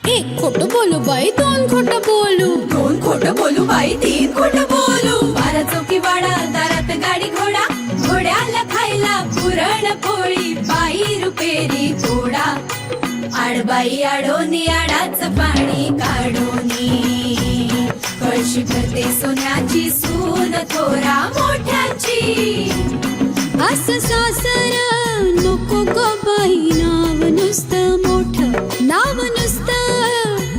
एक खोटं बोलू बाई दोन खोटं बोलू, दोन खोटं बोलू बाई तीन खोटं बोलू. बारा चौकी वाडा दारात गाडी घोडा, घोड्याला खायला पुरण पोळी, बाई रुपेरी थोडा. आडबाई आडोनी आडाच पाणी काढोनी, कळशी भरते सोन्याची सून थोरा मोठ्याची. असं सासर नको ग बाई, नाव नुसतं मोठं, नाव नुसतं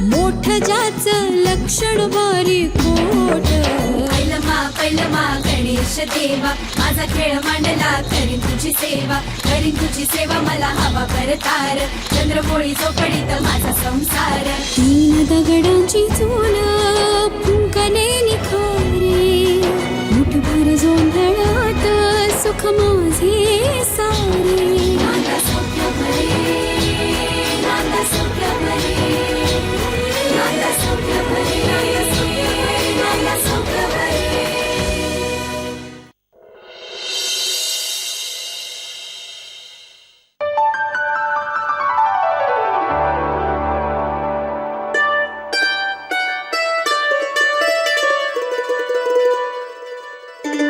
मोठं, ज्याचं लक्षण बारी खोट. पैलमा गणेश देवा, माझा खेळ मांडला करीन तुझी सेवा, करीन तुझी सेवा मला हवा करतार. चंद्रपोळी चौकडीत माझा संसार. तीन दगडांची चूल फुंकले निखारे, मुठभर जोंधळात सुख माझे सारे. नांदा सौख्य भरे, नांदा सौख्य भरे, नांदा सौख्य भरे, नांदा सौख्य भरे.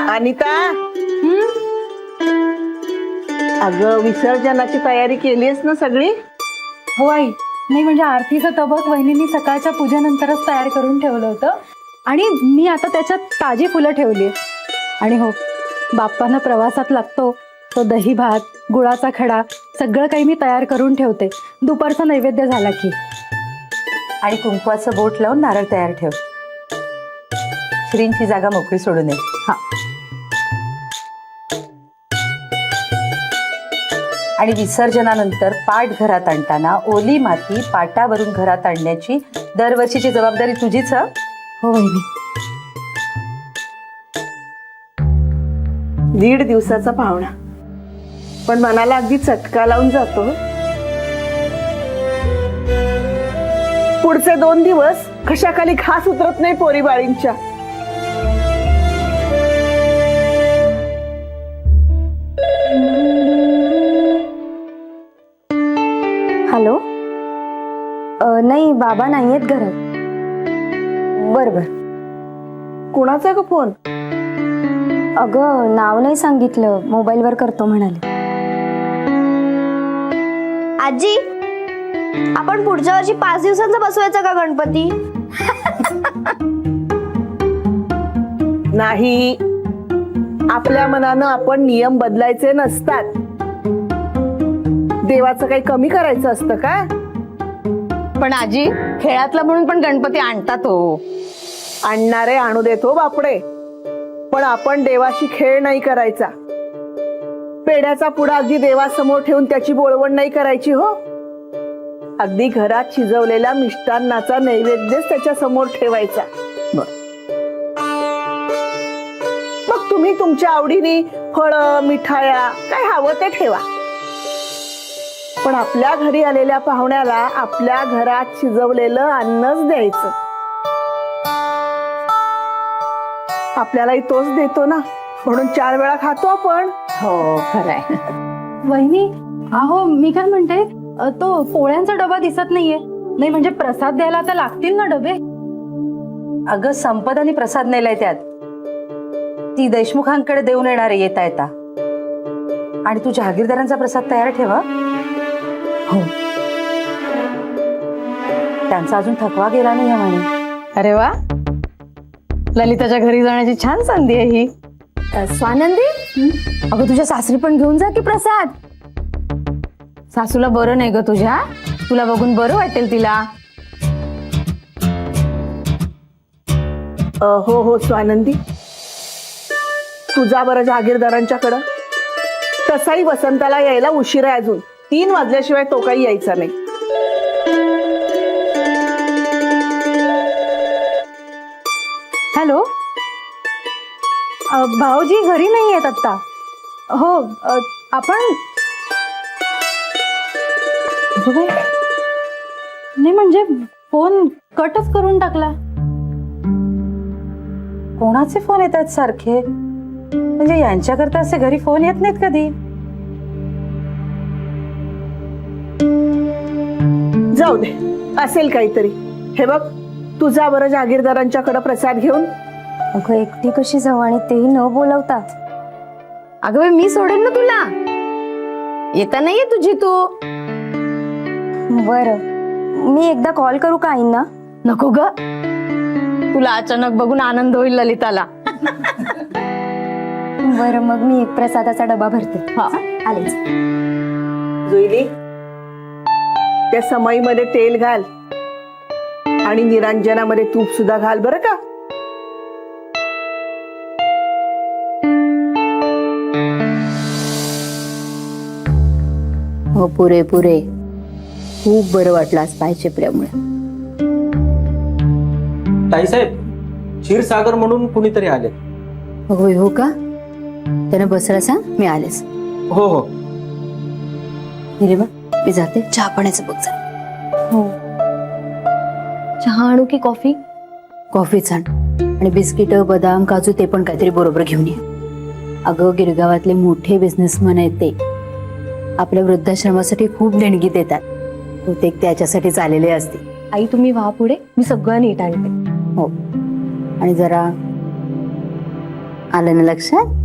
अनिता, अगं विसर्जनाची तयारी केलीस ना सगळी? हो आई. नाही म्हणजे आरतीचं तबक वहिनींनी सकाळच्या पूजेनंतरच तयार करून ठेवलं होतं आणि मी आता त्याच्यात ताजी फुलं ठेवली. आणि हो, बाप्पांना प्रवासात लागतो तो दही भात, गुळाचा खडा सगळं काही मी तयार करून ठेवते. दुपारचा नैवेद्य झाला की. आणि कुंकवाचं बोट लावून नारळ तयार ठेव. श्रींची जागा मोकळी सोडू नये. हा. आणि विसर्जनानंतर पाट घरात आणताना ओली माती पाटावरून घरात आणण्याची दरवर्षीची जबाबदारी तुझीच. हो वहिनी. 1.5 दिवसाचा पाहुणा, पण मनाला अगदी चटका लावून जातो. पुढचे 2 दिवस कशाखाली घास उतरत नाही पोरी बाळींच्या. हॅलो. नाही, बाबा नाही आहेत घरात. बरोबर. कुणाचा ग फोन? अगं नाव नाही सांगितलं, मोबाईलवर करतो म्हणाले. आजी, आपण पुढच्या वर्षी 5 दिवसांचा बसवायचा का गणपती? नाही, आपल्या मनानं आपण नियम बदलायचे नसतात. देवाचं काही कमी करायचं असतं का? पण आजी, खेळातला म्हणून पण गणपती आणतात हो. आणणारे आणू देतो बापडे, पण आपण देवाशी खेळ नाही करायचा. पेढ्याचा पुडा अगदी देवासमोर ठेवून त्याची बोळवण नाही करायची हो. अगदी घरात शिजवलेल्या मिष्टान्नाचा नैवेद्यच त्याच्या समोर ठेवायचा. मग तुम्ही तुमच्या आवडीने फळं, मिठाया काय हवं ते ठेवा, पण आपल्या घरी आलेल्या पाहुण्याला आपल्या घरात शिजवलेलं अन्नच द्यायचं. आपल्यालाही तोच देतो ना, म्हणून 4 वेळा खातो आपण. हो, खरंय. वहिनी, अहो मी काय म्हणते, तो पोळ्यांचा डबा दिसत नाहीये. नाही म्हणजे प्रसाद द्यायला आता लागतील ना डबे. अगं संपद आणि प्रसाद नेलाय त्यात. ती देशमुखांकडे देऊन येणार येता येता. आणि तू जहागीरदारांचा प्रसाद तयार ठेवा. हो. त्यांचा अजून थकवा गेला नाही म्हणे. अरे वा, ललिताच्या घरी जाण्याची छान संधी आहे ही. स्वानंदी, अगं तुझ्या सासरी पण घेऊन जा की प्रसाद. सासूला बरं नाही ग तुझ्या, तुला बघून बरं वाटेल तिला. हो हो स्वानंदी, तुझा बरं जहागीरदारांच्याकडं. तसाही वसंताला यायला उशीर आहे अजून. 3 वाजल्याशिवाय तो काही यायचा नाही. हॅलो. भाऊजी घरी नाही आहेत आत्ता. हो, आपण नाही म्हणजे फोन कटच करून टाकला. कोणाचे फोन येतात सारखे? म्हणजे यांच्याकरता असे घरी फोन येत नाहीत कधी. जाऊ दे, असेल काहीतरी. हे बघ, तुझा बरं जागीरदारांच्याकडे प्रसाद घेऊन. अगं एकटी कशी जाऊ आणि तेही न बोलवता. अगं बाई, मी सोडेन ना तुला. येता नाहीये तुझी तू. बरं, मी एकदा कॉल करू का आईंना? नको ग, तुला अचानक बघून आनंद होईल ललिताला. बरं, मग मी एक प्रसादाचा डबा भरते. आलेच. जुईली, त्या समईमध्ये तेल घाल आणि निरांजनामध्ये तूप सुद्धा घाल बरं का. हो, पुरे पुरे. खूप बरं वाटलं आज पायचेपल्यामुळे. ताईसाहेब, क्षीरसागर म्हणून कुणीतरी आले. होय, हो का? त्यानं बसायला सांग, मी आलेच. हो हो. रे बा, मी जाते. चहा पाण्याचं बघ जा. हो. चहा आणू की कॉफी? कॉफीच आण आणि बिस्किट, बदाम, काजू ते पण काहीतरी बरोबर घेऊन ये. अगं, गिरगावातले मोठे बिझनेसमॅन आहेत ते. आपल्या वृद्धाश्रमासाठी खूप देणगी देतात. बहुतेक त्याच्यासाठीच आलेले असते. आई तुम्ही व्हा पुढे, मी सगळं नीट आणते. हो, आणि जरा आलं ना लक्षात.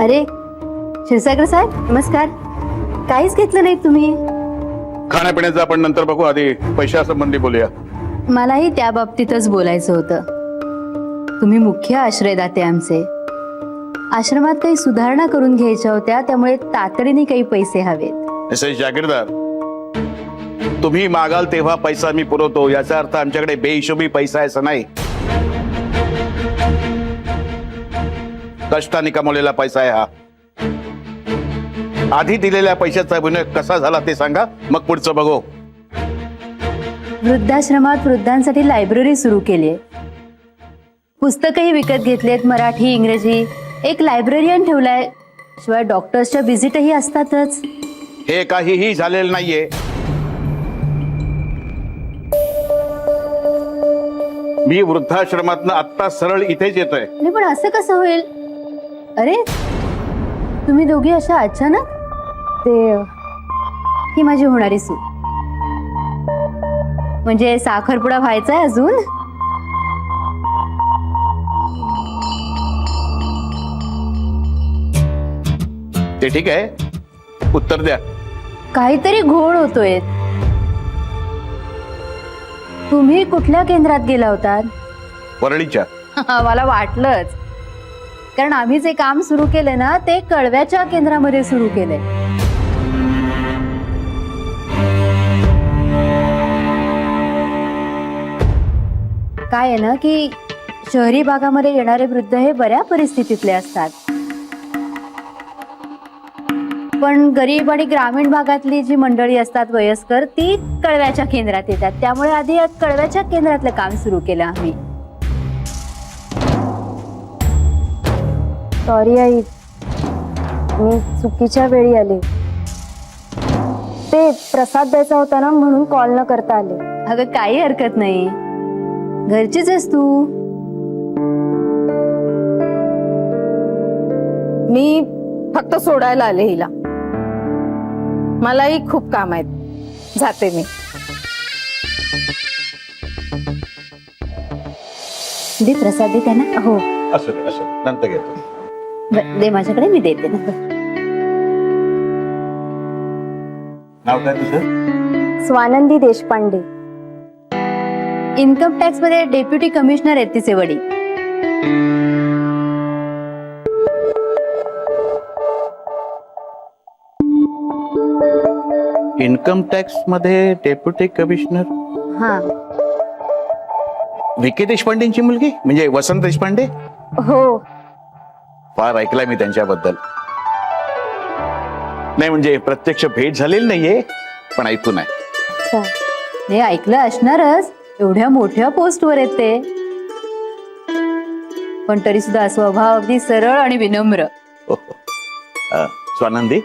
अरे क्षीरसागर साहेब, नमस्कार. काहीच घेतलं नाही तुम्ही. खाण्यापिण्याचं आपण नंतर बघू, आधी पैशासंबंधी बोलूया. मलाही त्या बाबतीतच बोलायचं होतं. तुम्ही मुख्य आश्रयदाते आमचे. आश्रमात काही सुधारणा करून घ्यायच्या होत्या, त्यामुळे तातडीने काही पैसे हवेत. मिसेस जागीरदार, तुम्ही मागाल तेव्हा पैसा मी पुरवतो, याचा अर्थ आमच्याकडे बेहिशोबी पैसा आहे असं नाही. कष्टाने कमवलेला पैसा आहे हा. आधी दिलेल्या पैशाचा विनियोग कसा झाला ते सांगा, मग पुढचं बघू. वृद्धाश्रमात वृद्धांसाठी लायब्ररी सुरू केली आहे. पुस्तकही विकत घेतलेत, मराठी, इंग्रजी. एक लायब्ररियन ठेवलाय. शिवाय डॉक्टर्सच्या व्हिजिटही असतातच. हे काहीही झालेलं नाहीये. मी वृद्धाश्रमातनं आत्ता सरळ इथेच येतोय. नाही, पण असं कसं होईल? अरे, तुम्ही दोघी अशा अचानक? ते ही माझी होणारी सून. म्हणजे साखरपुडा व्हायचाय अजून? ते ठीक आहे, उत्तर द्या. काहीतरी घोळ होतोय. तुम्ही कुठल्या केंद्रात गेला होतात? वरळीच्या. मला वाटलंच, कारण आम्ही जे काम सुरू केले ना, ते कळव्याच्या केंद्रामध्ये सुरू केलंय. काय आहे ना, की शहरी भागामध्ये येणारे वृद्ध हे बऱ्या परिस्थितीतले असतात, पण गरीब आणि ग्रामीण भागातली जी मंडळी असतात वयस्कर, ती कळव्याच्या केंद्रात येतात. त्यामुळे आधी कळव्याच्या केंद्रातलं काम सुरू केलं आम्ही. सॉरी आई, मी चुकीच्या वेळी आले. ते प्रसाद द्यायचा होता ना, म्हणून कॉल न करता आले. अगं, काही हरकत नाही. घरचीच आहेस तू. मी फक्त सोडायला आले हिला. मलाही खूप काम आहेत. जाते मी. दे प्रसाद, दे त्यांना. हो, असं नंतर घेतो. दे माझ्याकडे, मी देते ना. नाव काय तुझं? स्वानंदी देशपांडे. इन्कम टॅक्स मध्ये डेप्युटी कमिशनर आहेत तिचे वडील. इन्कम टॅक्स मध्ये डेप्युटी कमिशनर. हा, व्ही.के. देशपांडेंची मुलगी, म्हणजे वसंत देशपांडे. हो. फार ऐकलंय मी त्यांच्याबद्दल. नाही, म्हणजे प्रत्यक्ष भेट झालेली नाहीये, पण ऐकून आहे. हे ऐकलं असणारच, एवढ्या मोठ्या पोस्टवर आहेत ते, पण तरी सुद्धा स्वभाव अगदी सरळ आणि विनम्र. स्वानंदी,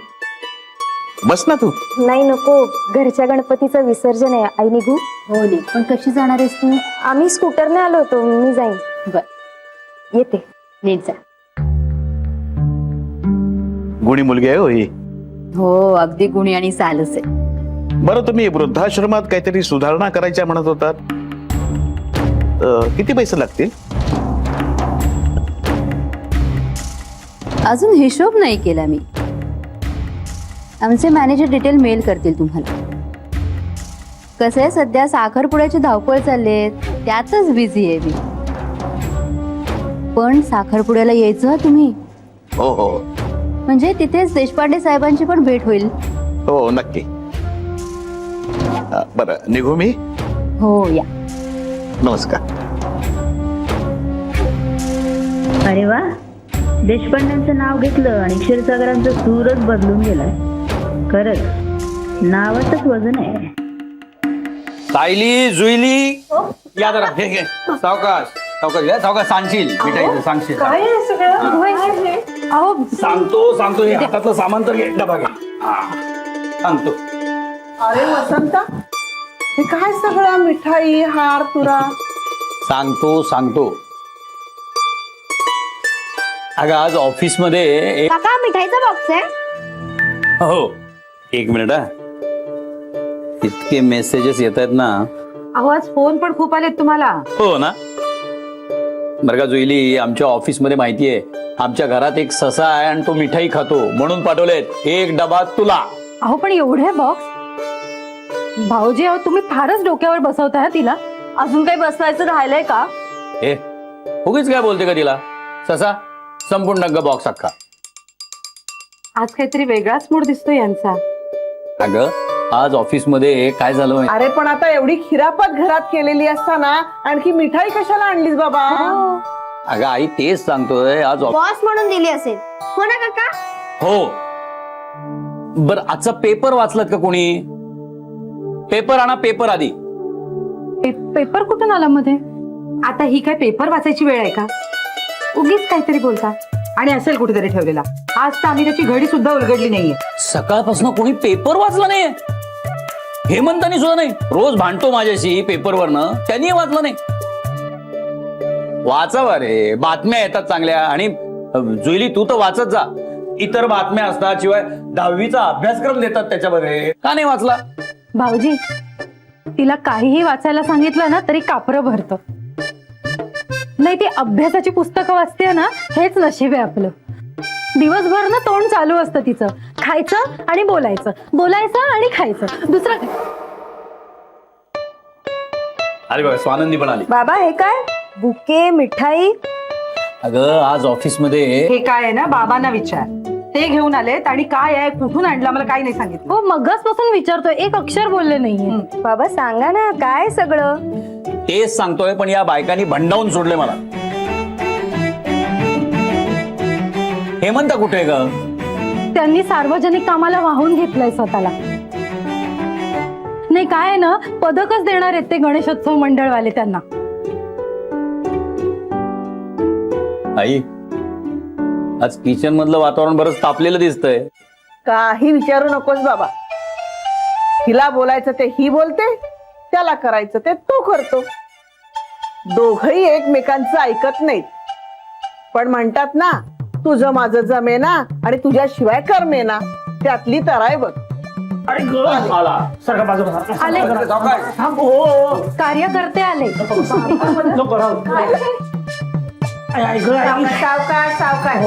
बस ना तू. नाही नको, घरच्या गणपतीचं विसर्जन आहे, आई निघू. हो नाही, पण कशी जाणार आहेस तू? आम्ही स्कूटरने आलो होतो, मी जाईन. बर, येते. नीट जा. गुणी मुलगी आहे हो ही. हो, अगदी गुणी आणि सालस आहे. बरं, तुम्ही वृद्धाश्रमात काहीतरी सुधारणा करायच्या म्हणत होतात. किती पैसे लागतील? अजून हिशोब नाही केला मी. आमचे मॅनेजर डिटेल मेल करतील तुम्हाला. कसं आहे, सध्या साखरपुड्याची धावपळ चालली, त्यातच बिझी आहे मी. पण साखरपुड्याला यायचं हं तुम्ही, हो हो म्हणजे तिथेच देशपांडे साहेबांची पण भेट होईल. हो, नक्की. बरं, निघू मी? हो, या. नमस्कार. अरे वा, देशपांड्यांचं नाव घेतलं आणि क्षीरसागरांचा सूरच बदलून गेलाय. खरंच नावातच वजन आहे. सायली, जुईली, या जरा. घे घे, सावकाश सावकाश घ्या, सावकाश. सांगशील मिठाईचं, सांगशील. सांगतो हे हातातलं सामान तर घे, डबा घे. सांगतो. अरे वसंता, हे काय सगळं मिठाई हार तुरा? सांगतो. अगं, आज ऑफिस मध्ये काका, मिठाईचा बॉक्स आहे. हो, एक मिनिट हा. इतके मेसेजेस येत आहेत ना. अहो, आज फोन पण खूप आलेत तुम्हाला. हो ना. बरं का जुईली, आमच्या ऑफिस मध्ये माहितीये आमच्या घरात एक ससा आहे आणि तो मिठाई खातो, म्हणून पाठवलेत एक डबा तुला. अहो, पण एवढे बॉक्स? भाऊजी, अहो तुम्ही फारच डोक्यावर बसवताय तिला. अजून काही बसवायचं राहिलंय का? ए, उगीच काय बोलते का तिला? ससा, संपूर्ण नग्ग बॉक्स अख्खा. आज काहीतरी वेगळाच मूड दिसतोय यांचा. अगं, आज ऑफिस मध्ये काय झालं? अरे पण आता एवढी खिरापत घरात केलेली असताना आणखी मिठाई कशाला आणलीस बाबा? अगं आई, तेच सांगतोय. आज बॉस म्हणून दिली असेल, हो ना काका? हो. बर, आजचा पेपर वाचलात का कोणी? पेपर आणा, पेपर आधी. पेपर कुठून आला मध्ये? आता ही काय पेपर वाचायची वेळ आहे का? उगीच काहीतरी बोलता. आणि असेल कुठेतरी ठेवलेला. आज तर आम्ही त्याची घडी सुद्धा उलगडली नाहीये. सकाळपासून कोणी पेपर वाचला नाही. हेमंतानी सुद्धा नाही. रोज भांडतो माझ्याशी पेपरवरनं, त्यांनी वाचलं नाही. वाचावा रे, बातम्या येतात चांगल्या. आणि जुईली, तू तर वाचत जा. इतर बातम्या असतात, शिवाय 10वीचा अभ्यासक्रम देतात त्याच्यामध्ये. का नाही वाचला? भाऊजी, तिला काहीही वाचायला सांगितलं ना तरी कापरं भरतं. नाही, ती अभ्यासाची पुस्तकं वाचते ना, हेच नशीब आहे आपलं. दिवसभर ना तोंड चालू असतं तिचं. खायचं आणि बोलायचं, बोलायचं आणि खायचं, दुसरं काय? अरे बघा, स्वानंदी पण आली. बाबा, हे काय? बुके, मिठाई? अगं, आज ऑफिस मध्ये हे काय आहे ना, बाबांना विचार. ते घेऊन आलेत आणि काय आहे, कुठून आणलं, मला काही नाही सांगितलं. हो, मगाचपासून विचारतोय, एक अक्षर बोलले नाहीये. बाबा सांगा ना, काय सगळं? तेच सांगतोय, पण या बायकांनी भंडावून सोडले मला. हेमंत कुठे आहे ग? त्यांनी सार्वजनिक कामाला वाहून घेतलंय स्वतःला. नाही, काय आहे ना, पदकच देणार आहेत ते गणेशोत्सव मंडळवाले त्यांना. आई, आज किचन मधलं वातावरण बरंच तापलेलं दिसतंय. काही विचारू नकोस बाबा. हिला बोलायचं ते ही बोलते, त्याला करायचं ते तो करतो. दोघही एकमेकांचं ऐकत नाहीत. पण म्हणतात ना, तुझं माझं जमेना आणि तुझ्याशिवाय करमेना, त्यातली तराय बघ. आले कार्यकर्ते आले. सावकाश सावकाश.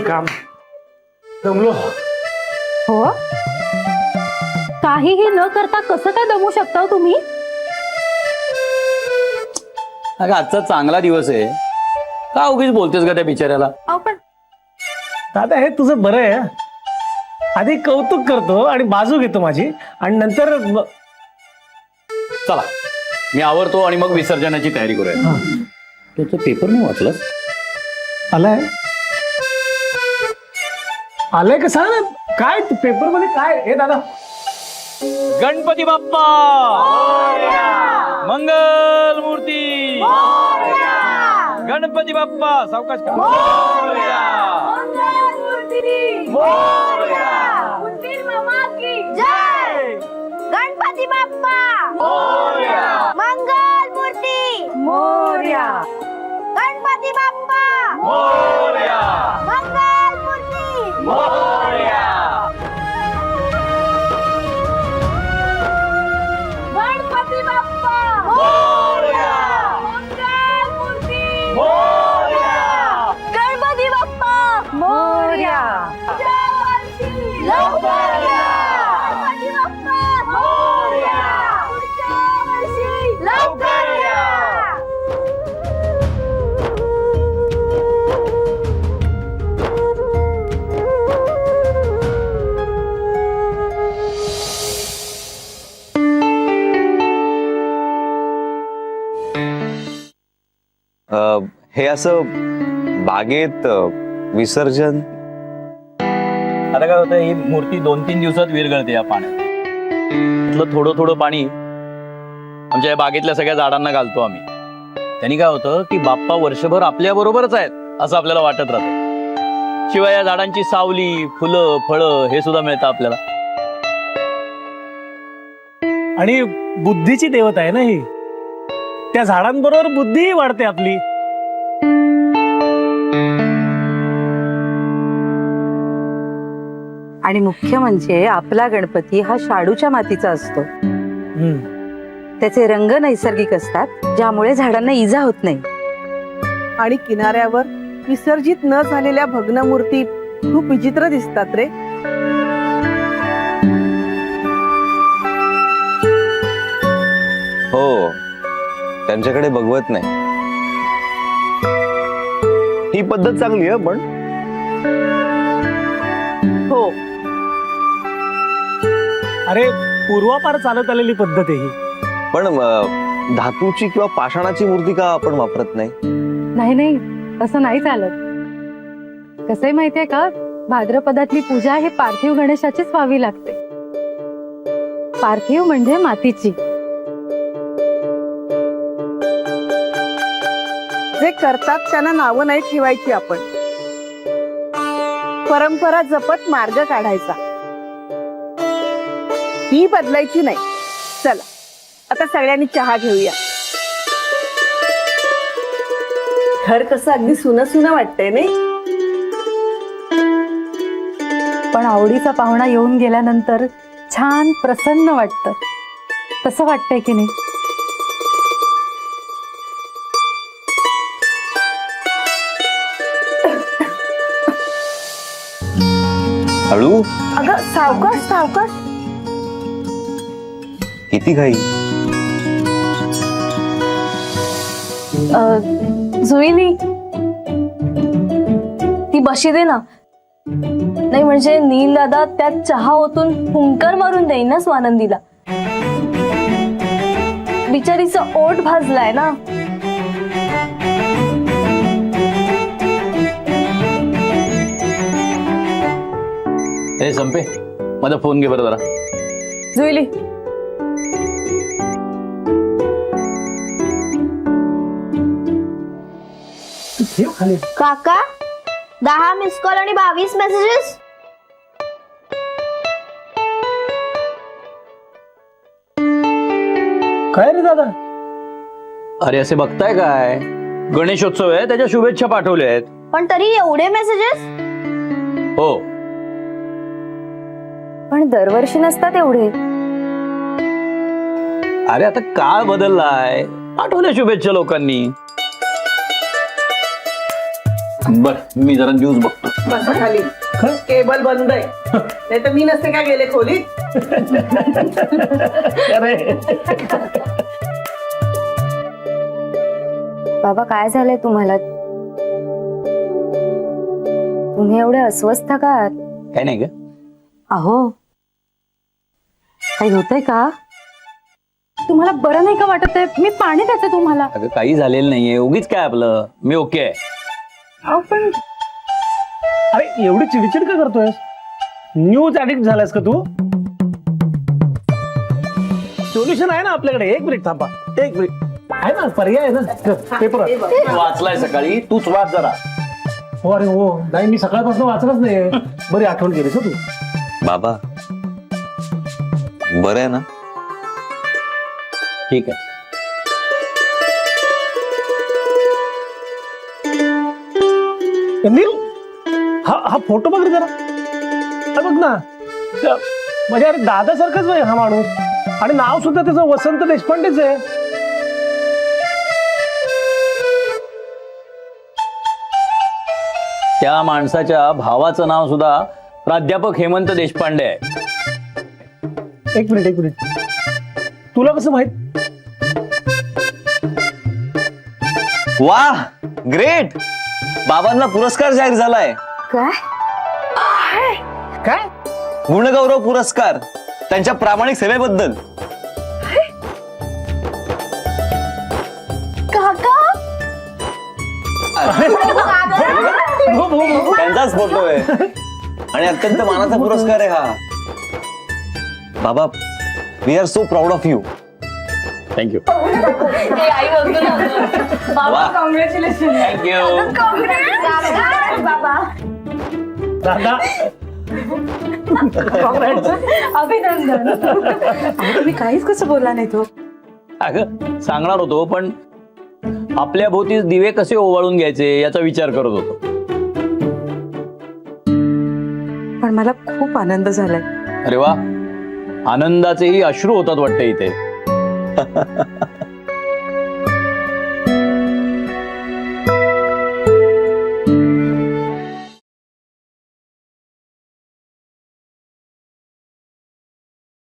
काम हो, काहीही न करता कसं काय दमू शकता तुम्ही? अगं, आजचा चांगला दिवस आहे. का उगीच बोलतेस का त्या बिचाऱ्याला? पण दादा, हे तुझं बरं आहे. आधी कौतुक करतो आणि बाजू घेतो माझी, आणि नंतर चला, मी आवरतो आणि मग विसर्जनाची तयारी करूया. त्याचं पेपर नाही वाचलंस? आलंय का सांग ना, काय पेपर मध्ये काय? हे दादा, गणपती बाप्पा मंगल मूर्ती गणपती बाप्पा सावकाश गणपती बाप्पा मंगल मूर्ती मोरया. गणपती बाप्पा मंगल मूर्ती गणपती बाप्पा मंगल मूर्ती गणपती बाप्पा मोरया. लवकर या. गणपती बाप्पा पुढच्या वर्षी लवकर या. हे असं बागेत विसर्जन. आता काय होतं, ही मूर्ती 2-3 दिवसात विरघळते या पाण्यात. त्यातलं थोडं थोडं पाणी आमच्या या बागेतल्या सगळ्या झाडांना घालतो आम्ही. त्यांनी काय होतं की बाप्पा वर्षभर आपल्या बरोबरच आहेत असं आपल्याला वाटत राहतं. शिवाय या झाडांची सावली, फुलं, फळं हे सुद्धा मिळतं आपल्याला. आणि बुद्धीची देवता आहे ना ही. त्या झाडांबरोबर बुद्धीही वाढते आपली. आणि मुख्य म्हणजे आपला गणपती हा शाडूच्या मातीचा असतो. त्याचे रंग नैसर्गिक असतात, ज्यामुळे झाडांना इजा होत नाही. आणि किनाऱ्यावर विसर्जित न झालेल्या भग्न मूर्ती खूप विचित्र दिसतात रे. हो, त्यांच्याकडे बघवत नाही. ही पद्धत चांगली आहे पण. हो, अरे पूर्वापार चालत आलेली पद्धत आहे ही. पण धातूची किंवा पाषाणाची मूर्ती का आपण वापरत नाही? नाही नाही, असं नाही चालत. कसंय माहितीये का, भाद्रपदातली पूजा ही पार्थिव गणेशाचीच व्हावी लागते. पार्थिव म्हणजे मातीची. जे करतात त्यांना नावं नाही ठेवायची आपण. परंपरा जपत मार्ग काढायचा. ही बदलायची नाही. चला आता सगळ्यांनी चहा घेऊया. घर कसं अगदी सुनं सुनं वाटतंय नाही. पण आवडीचा पाहुणा येऊन गेल्यानंतर छान प्रसन्न वाटतं. तसं वाटतंय की नाही? हळू. अगं सावकाश सावकाश. किती घाई. जुईली ती बशी दे ना. नाही म्हणजे नील दादा त्यात चहा ओतून हुंकार मारून देईन ना स्वानंदीला. बिचारीचा ओठ भाजलाय ना. हे संपे, माझा फोन घे बरं जरा. जुईली काका 10 मिस कॉल आणि 22 मेसेजेस. काय रे दादा? अरे असे बघताय काय, गणेशोत्सव आहे त्याच्या शुभेच्छा पाठवल्या आहेत. पण तरी एवढे मेसेजेस. हो, पण दरवर्षी नसतात एवढे. अरे आता काळ बदललाय, पाठवल्या शुभेच्छा लोकांनी. बर, मी जरा न्यूज बघतो. बसा खाली. केबल बंद आहे, नाही तर मी नसते का गेले खोलीत. बाबा काय झालंय तुम्हाला? तुम्ही एवढे अस्वस्थ का आहात? काय नाही ग. अहो, काही होतंय का? तुम्हाला बरं नाही का वाटत आहे? मी पाणी देते तुम्हाला. अगं काही झालेलं नाहीये, उगीच काय आपलं. मी ओके आहे. अहो पण अरे एवढी चिडचिड का करतोयस? न्यूज ऍडिक्ट झालायस का तू? सोल्युशन आहे ना आपल्याकडे. एक मिनिट थांबा, एक मिनिट आहे ना, पर्याय आहे ना. पेपर वाचलाय सकाळी, तूच वाच जरा. हो. अरे हो, नाही मी सकाळपासून वाचलंच नाही. बरी आठवण केलीस हो तू. बाबा बरं आहे ना? ठीक आहे. नील, हा फोटो बघ रे जरा. हा बघ ना, म्हणजे अरे दादासारखाच आहे हा माणूस. आणि नाव सुद्धा त्याचं वसंत देशपांडेच आहे. त्या माणसाच्या भावाचं नाव सुद्धा प्राध्यापक हेमंत देशपांडे आहे. एक मिनिट, तुला कसं माहित? वा, ग्रेट. बाबांना पुरस्कार जाहीर झालाय. काय? गुणगौरव पुरस्कार त्यांच्या प्रामाणिक सेवेबद्दल. त्यांचाच फोटो आहे आणि अत्यंत मानाचा पुरस्कार आहे हा. बाबा, we are so proud of you. Thank you. आई बोलतो ना बाबा, कॉंग्रॅच्युलेशन. थँक्यू. बाबा दादा अभिनंदन. तुम्ही काहीच कसं बोलला नाही तो. अगं सांगणार होतो, पण आपल्या भोवतीच दिवे कसे ओवाळून घ्यायचे याचा विचार करत होतो. पण मला खूप आनंद झालाय. अरे वा, आनंदाचेही अश्रू होतात वाटतं इथे.